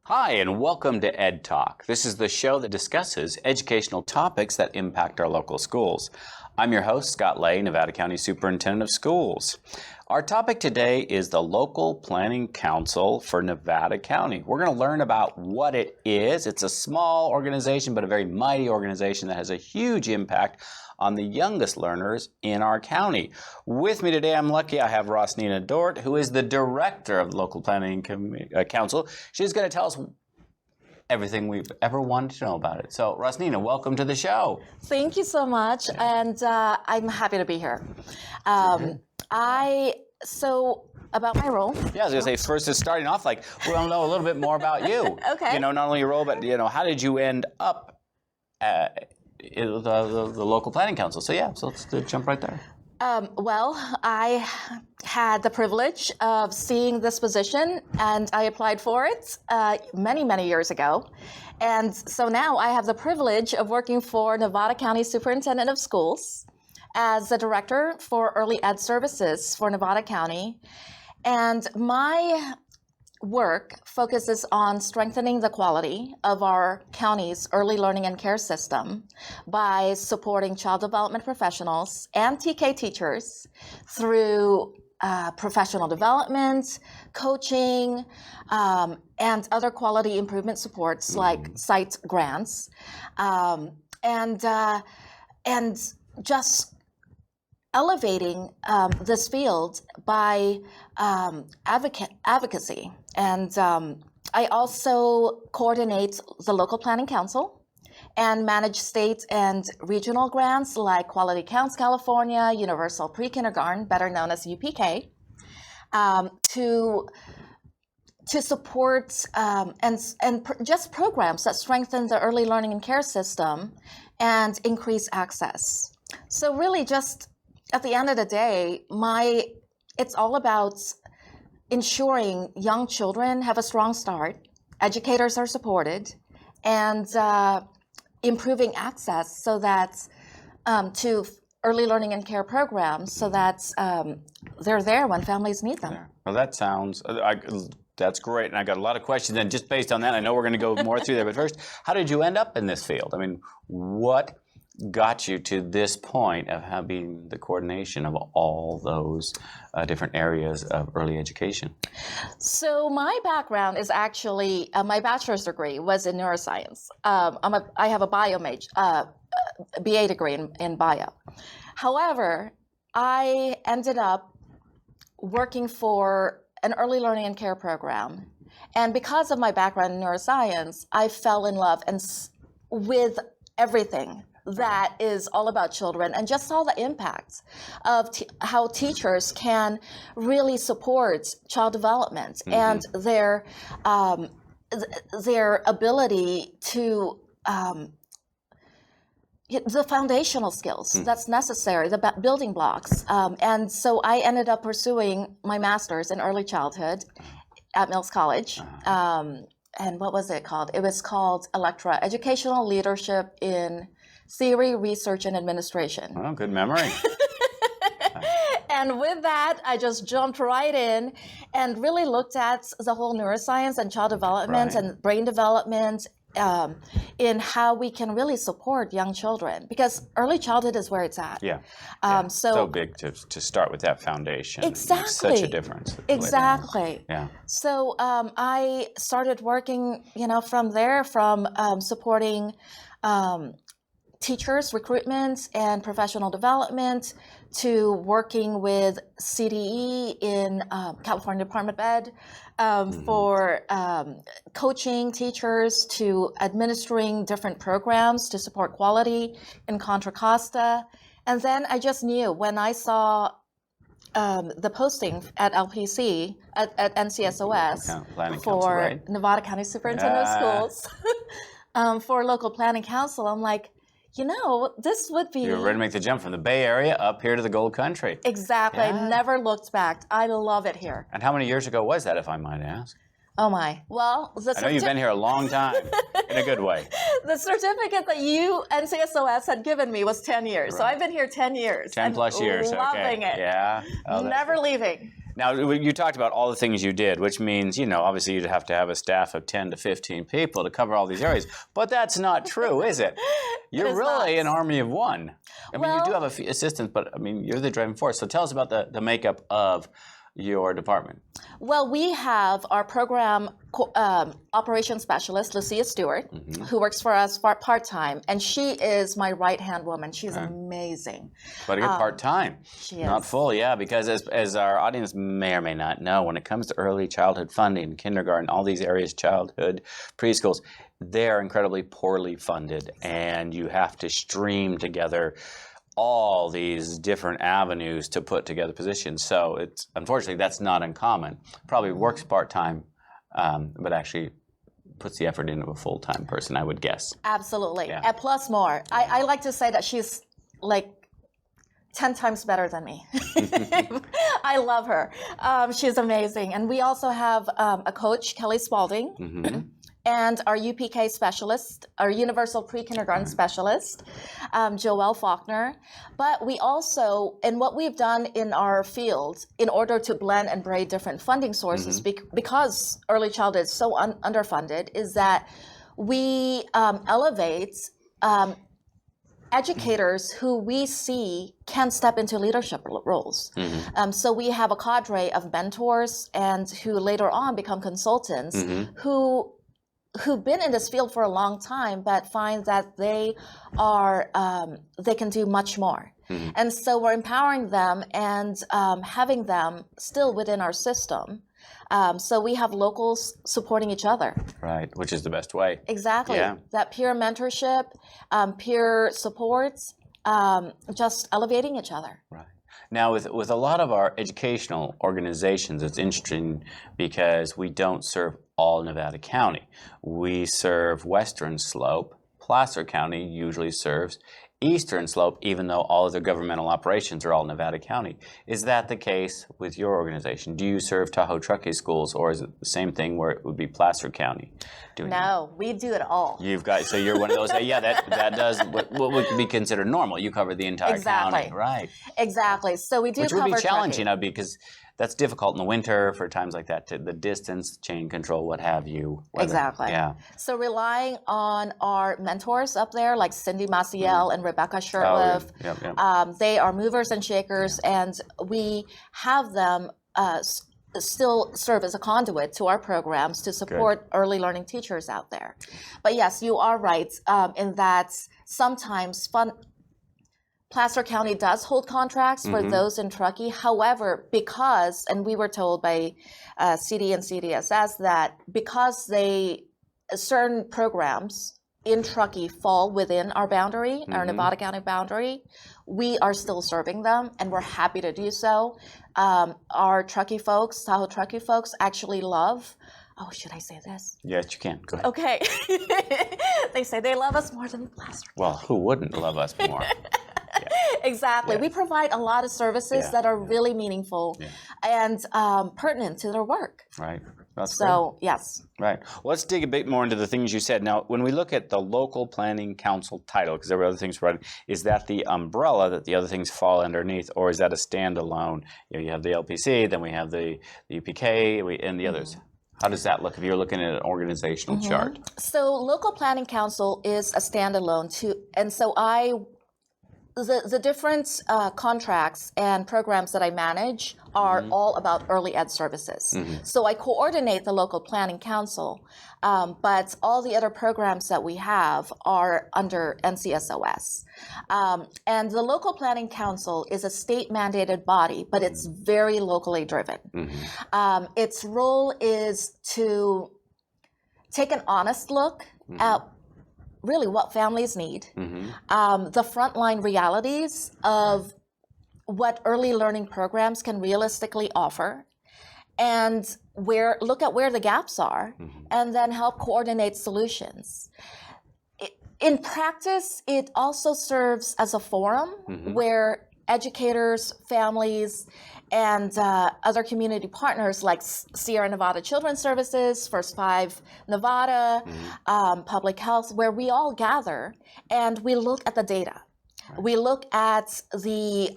Hi, and welcome to Ed Talk. This is the show that discusses educational topics that impact our local schools. I'm your host, Scott Lay, Nevada County Superintendent of Schools. Our topic today is the Local Planning Council for Nevada County. We're going to learn about what it is. It's a small organization, but a very mighty organization that has a huge impact on the youngest learners in our county. With me today, I'm lucky I have Rossnina Dort, who is the director of the Local Planning Council. She's going to tell us everything we've ever wanted to know about it. So, Rossnina, welcome to the show. Thank you so much, and I'm happy to be here. About my role. Yeah, I was going to say, first is starting off, we want to know a little bit more about you. Okay. Not only your role, but, how did you end up at the Local Planning Council? So let's jump right there. I had the privilege of seeing this position, and I applied for it many, many years ago. And so now I have the privilege of working for Nevada County Superintendent of Schools as the Director for Early Ed Services for Nevada County. And my work focuses on strengthening the quality of our county's early learning and care system by supporting child development professionals and TK teachers through professional development, coaching, and other quality improvement supports like site grants, and just elevating this field by advocacy. And I also coordinate the Local Planning Council and manage state and regional grants like Quality Counts California, Universal Pre-Kindergarten, better known as UPK, to support just programs that strengthen the early learning and care system and increase access. So really just at the end of the day, it's all about ensuring young children have a strong start, educators are supported, and improving access so that to early learning and care programs so that they're there when families need them. Well, that sounds, that's great. And I got a lot of questions. And just based on that, I know we're going to go more through there. But first, how did you end up in this field? I mean, what got you to this point of having the coordination of all those different areas of early education? So my background is actually, my bachelor's degree was in neuroscience. I have a bio major, BA degree in bio. However, I ended up working for an early learning and care program. And because of my background in neuroscience, I fell in love with everything that is all about children, and just saw the impact of how teachers can really support child development and their ability to the foundational skills that's necessary, the building blocks. And so I ended up pursuing my master's in early childhood at Mills College. And what was it called? It was called ELECTRA, Educational Leadership in Theory, Research, and Administration. Oh, good memory. And with that, I just jumped right in and really looked at the whole neuroscience and child development and brain development in how we can really support young children, because early childhood is where it's at. So big to start with that foundation. Exactly. Makes such a difference. Exactly. Yeah. So I started working, from there, from supporting teachers, recruitment, and professional development, to working with CDE in California Department of Ed for coaching teachers, to administering different programs to support quality in Contra Costa. And then I just knew when I saw the posting at LPC, at NCSOS, for Nevada County Superintendent of Schools, for Local Planning Council, I'm like, this would be... You're ready to make the jump from the Bay Area up here to the Gold Country. Exactly. Yeah. I never looked back. I love it here. And how many years ago was that, if I might ask? Oh, my. Well, I know you've been here a long time, in a good way. The certificate that NCSOS, had given me was 10 years. Right. So I've been here 10 years. 10 plus years, loving it. Yeah. Never leaving. Now, you talked about all the things you did, which means, obviously you'd have to have a staff of 10 to 15 people to cover all these areas. But that's not true, is it? You're really an army of one. I mean, you do have a few assistants, but I mean, you're the driving force. So tell us about the makeup of your department. Well, we have our program operations specialist, Lucia Stewart, who works for us part-time, and she is my right-hand woman. She's amazing. But again, part-time, she is. Not full, yeah, because as our audience may or may not know, when it comes to early childhood funding, kindergarten, all these areas, childhood, preschools, they're incredibly poorly funded, and you have to stream together all these different avenues to put together positions. So it's unfortunately that's not uncommon. Probably works part-time, but actually puts the effort into a full-time person, I would guess. Absolutely. Yeah. And plus more. I like to say that she's like 10 times better than me. I love her. She's amazing. And we also have a coach, Kelly Spalding, and our UPK specialist, our Universal Pre-Kindergarten specialist, Joelle Faulkner. But we also, and what we've done in our field, in order to blend and braid different funding sources, because early childhood is so underfunded, is that we elevate educators who we see can step into leadership roles. So we have a cadre of mentors and who later on become consultants who've been in this field for a long time, but find that they are they can do much more. And so we're empowering them and having them still within our system. So we have locals supporting each other. Right, which is the best way. Exactly. Yeah. That peer mentorship, peer support, just elevating each other. Right. Now, with a lot of our educational organizations, it's interesting because we don't serve all Nevada County. We serve Western Slope. Placer County usually serves Eastern Slope, even though all of their governmental operations are all Nevada County. Is that the case with your organization? Do you serve Tahoe Truckee schools, or is it the same thing where it would be Placer County doing No, we do it all. so you're one of those, that does what would be considered normal. You cover the entire county. Right. Exactly. So we do Which cover would be challenging, Truckee. because that's difficult in the winter for times like that, the distance, chain control, what have you. Exactly. Yeah. So relying on our mentors up there, like Cindy Maciel and Rebecca Shurtleff, they are movers and shakers, and we have them still serve as a conduit to our programs to support early learning teachers out there. But yes, you are right in that sometimes Placer County does hold contracts for those in Truckee. However, because, and we were told by CD and CDSS that because certain programs in Truckee fall within our boundary, our Nevada County boundary, we are still serving them, and we're happy to do so. Our Truckee folks, Tahoe Truckee folks, actually love. Oh, should I say this? Yes, you can. Go ahead. Okay. They say they love us more than Placer. Well, who wouldn't love us more? Exactly. We provide a lot of services that are really meaningful and pertinent to their work. Right. That's so, yes. Right. Well, let's dig a bit more into the things you said. Now, when we look at the local planning council title, because there were other things right, is that the umbrella that the other things fall underneath, or is that a standalone? You have the LPC, then we have the UPK, and the others. How does that look if you're looking at an organizational chart? So, local planning council is a standalone too, and so the different contracts and programs that I manage are all about early ed services. So I coordinate the local planning council, but all the other programs that we have are under NCSOS. And the local planning council is a state mandated body, but it's very locally driven. Its role is to take an honest look at really what families need, the frontline realities of what early learning programs can realistically offer, and look at where the gaps are, and then help coordinate solutions. In practice, it also serves as a forum where educators, families, and other community partners like Sierra Nevada Children's Services, First Five Nevada, Public Health, where we all gather and we look at the data. We look at the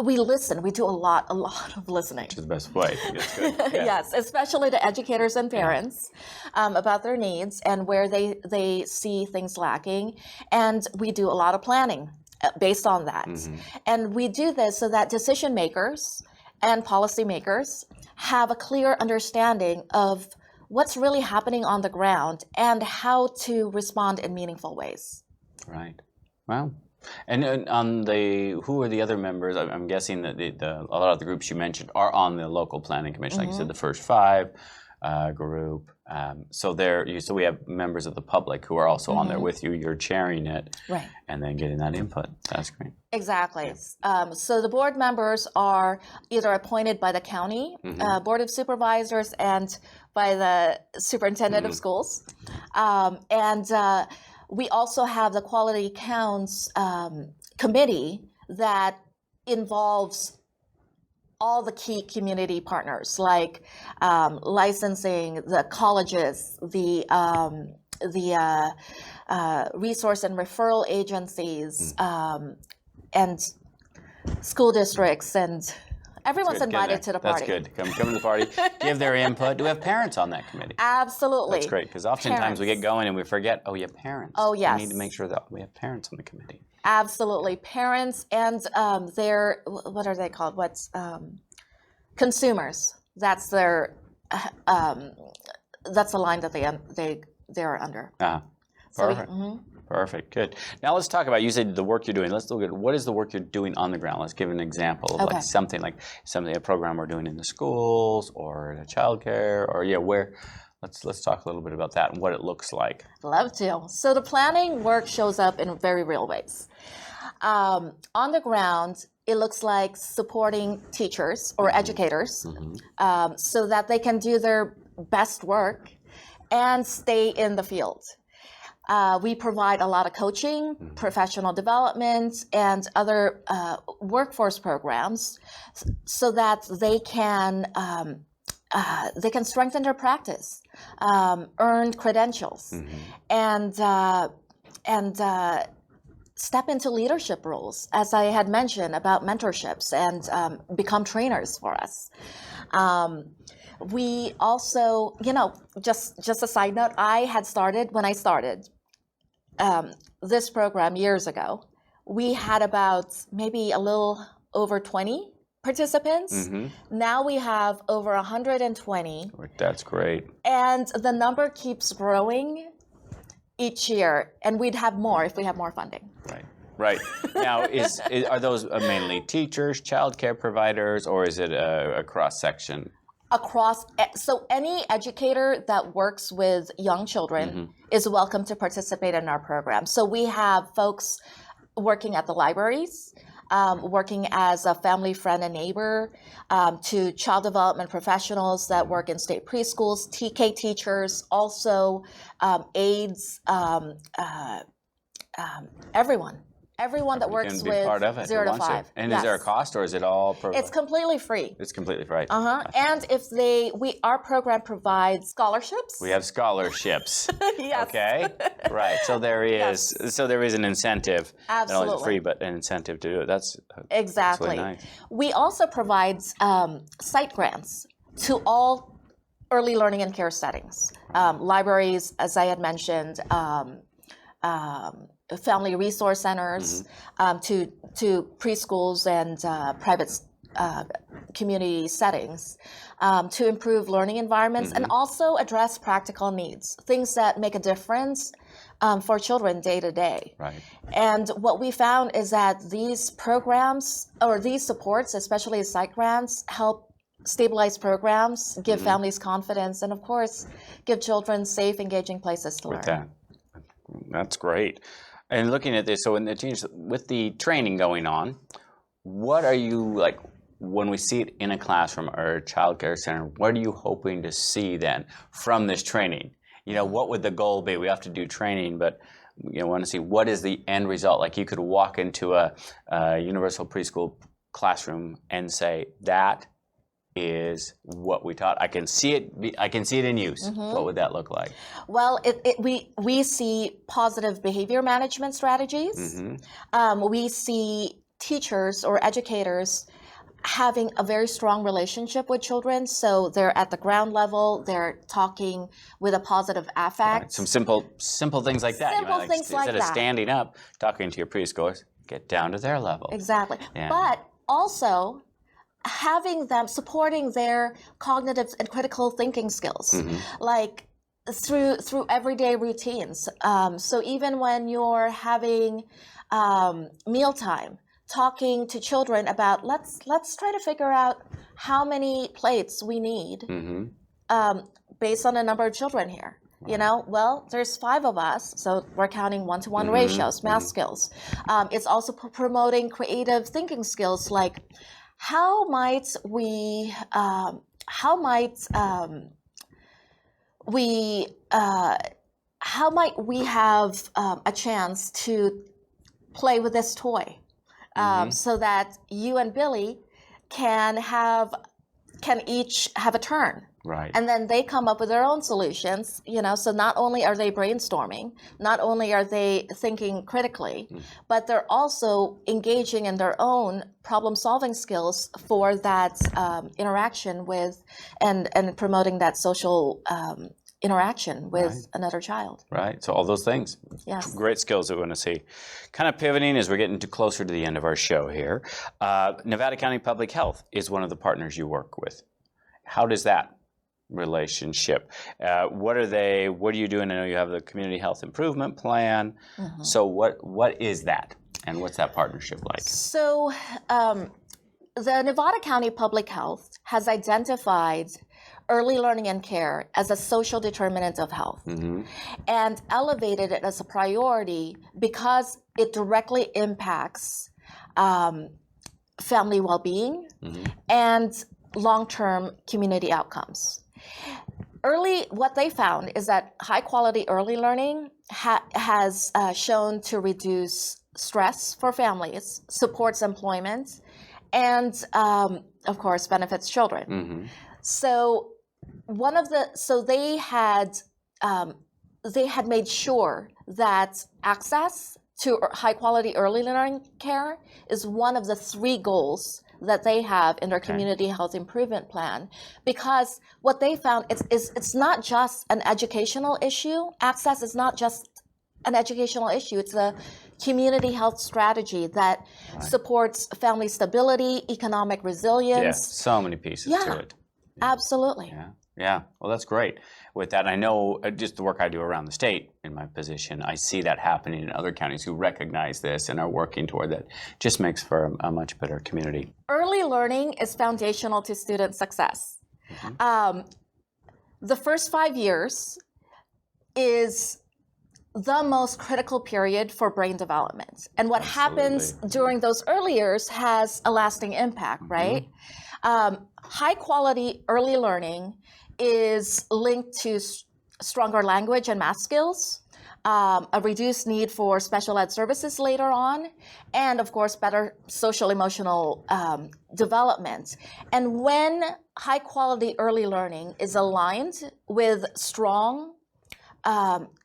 we listen. We do a lot of listening. Which is the best way. That's good. Yeah. Yes, especially to educators and parents about their needs and where they see things lacking. And we do a lot of planning based on that. And we do this so that decision makers and policymakers have a clear understanding of what's really happening on the ground and how to respond in meaningful ways. Right. Wow. And on who are the other members? I'm guessing that a lot of the groups you mentioned are on the local planning commission, like you said, the first 5 group. So we have members of the public who are also on there with you. You're chairing it, right? And then getting that input. That's great. Exactly. So the board members are either appointed by the county board of supervisors and by the superintendent of schools, we also have the Quality Counts committee that involves all the key community partners, like licensing, the colleges, the resource and referral agencies, and school districts, and everyone's invited to the party. That's good. Come to the party, give their input. Do we have parents on that committee? Absolutely. That's great, because oftentimes we get going and we forget, oh, you have parents. Oh, yes. We need to make sure that we have parents on the committee. Absolutely. Parents and their, what are they called? Consumers. That's their, that's the line that they're under. Perfect. Perfect. Good. Now let's talk about, you said the work you're doing. Let's look at what is the work you're doing on the ground. Let's give an example of a program we're doing in the schools or in childcare or where. Let's talk a little bit about that and what it looks like. Love to. So the planning work shows up in very real ways. On the ground, it looks like supporting teachers or educators so that they can do their best work and stay in the field. We provide a lot of coaching, professional development, and other workforce programs so that they can strengthen their practice, earn credentials, and step into leadership roles, as I had mentioned about mentorships, and become trainers for us. We also, just a side note, when I started this program years ago, we had about maybe a little over 20 participants. Now we have over 120. That's great. And the number keeps growing each year, and we'd have more if we have more funding. Right. Now, are those mainly teachers, child care providers, or is it a cross-section? So any educator that works with young children is welcome to participate in our program. So we have folks working at the libraries, working as a family friend and neighbor, to child development professionals that work in state preschools, TK teachers, also aides, everyone that works with part of it, 0 to 5. And is there a cost, or is it all? It's completely free. It's completely free. And if our program provides scholarships. We have scholarships. Yes. Okay. Right. So there is. So there is an incentive. Absolutely. Not only free, but an incentive to do it. That's exactly. Really nice. We also provide site grants to all early learning and care settings, libraries, as I had mentioned. Family resource centers, to preschools and private community settings, to improve learning environments and also address practical needs, things that make a difference for children day to day. Right. And what we found is that these programs or these supports, especially site grants, help stabilize programs, give families confidence, and of course, give children safe, engaging places to learn. That's great. And looking at this, so with the training going on, what are you like when we see it in a classroom or a child care center? What are you hoping to see then from this training? What would the goal be? We have to do training, but want to see what is the end result. Like you could walk into a universal preschool classroom and say that is what we taught. I can see it in use. What would that look like? Well, we see positive behavior management strategies. We see teachers or educators having a very strong relationship with children. So they're at the ground level, they're talking with a positive affect. Right. Some simple things like that. Simple things like instead of that. standing up, talking to your preschoolers, get down to their level. Exactly. Yeah. But also having them, supporting their cognitive and critical thinking skills, like through everyday routines. So even when you're having mealtime, talking to children about let's try to figure out how many plates we need based on the number of children here. Right. You know, well, there's 5 of us, so we're counting 1-to-1 ratios, math skills. It's also promoting creative thinking skills, like how might we have a chance to play with this toy, so that you and Billy can each have a turn. Right. And then they come up with their own solutions, you know, so not only are they brainstorming, not only are they thinking critically, but they're also engaging in their own problem-solving skills for that interaction with and promoting that social interaction with another child. Right. So all those things. Yes. Great skills that we want to see. Kind of pivoting as we're getting closer to the end of our show here. Nevada County Public Health is one of the partners you work with. How does that relationship? What are you doing? I know you have the Community Health Improvement Plan. So what is that? And what's that partnership like? So the Nevada County Public Health has identified early learning and care as a social determinant of health and elevated it as a priority because it directly impacts family well-being and long-term community outcomes. What they found is that high-quality early learning has shown to reduce stress for families, supports employment, and of course benefits children. So they had made sure that access to high-quality early learning care is one of the 3 goals that they have in their Community Health Improvement Plan, because what they found is it's not just an educational issue. Access is not just an educational issue. It's a community health strategy that supports family stability, economic resilience. Yeah, so many pieces to it. Absolutely. Yeah. Well, that's great. With that, I know just the work I do around the state in my position, I see that happening in other counties who recognize this and are working toward that. Just makes for a much better community. Early learning is foundational to student success. The first 5 years is the most critical period for brain development. And what happens during those early years has a lasting impact, right? High quality early learning is linked to stronger language and math skills, a reduced need for special ed services later on, and of course, better social emotional development. And when high quality early learning is aligned with strong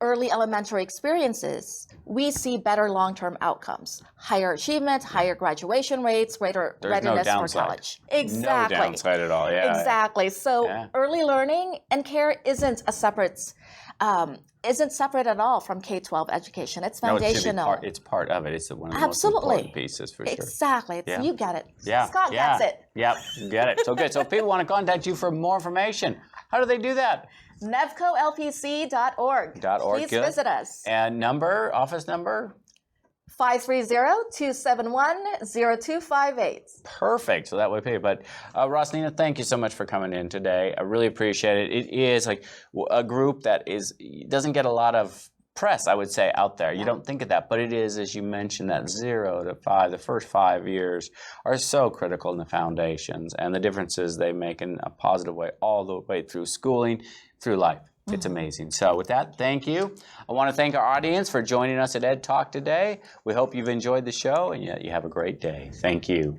early elementary experiences, we see better long-term outcomes, higher achievement, higher graduation rates, greater readiness for college. Exactly. No downside at all. Yeah. Exactly. So early learning and care isn't separate at all from K-12 education. It's foundational. No, it's part of it. It's one of the most important pieces for sure. Exactly. You get it. Yeah. Scott gets it. Yep. You get it. So good. So if people want to contact you for more information, how do they do that? nevcolpc.org. Please visit us. And office number? 530-271-0258. Perfect. So that way pay. But Rossnina, thank you so much for coming in today. I really appreciate it. It is like a group that doesn't get a lot of press, I would say, out there. You don't think of that, but it is, as you mentioned, that 0 to 5, the first 5 years are so critical in the foundations and the differences they make in a positive way all the way through schooling, through life. It's amazing. So with that, thank you. I want to thank our audience for joining us at Ed Talk today. We hope you've enjoyed the show and you have a great day. Thank you.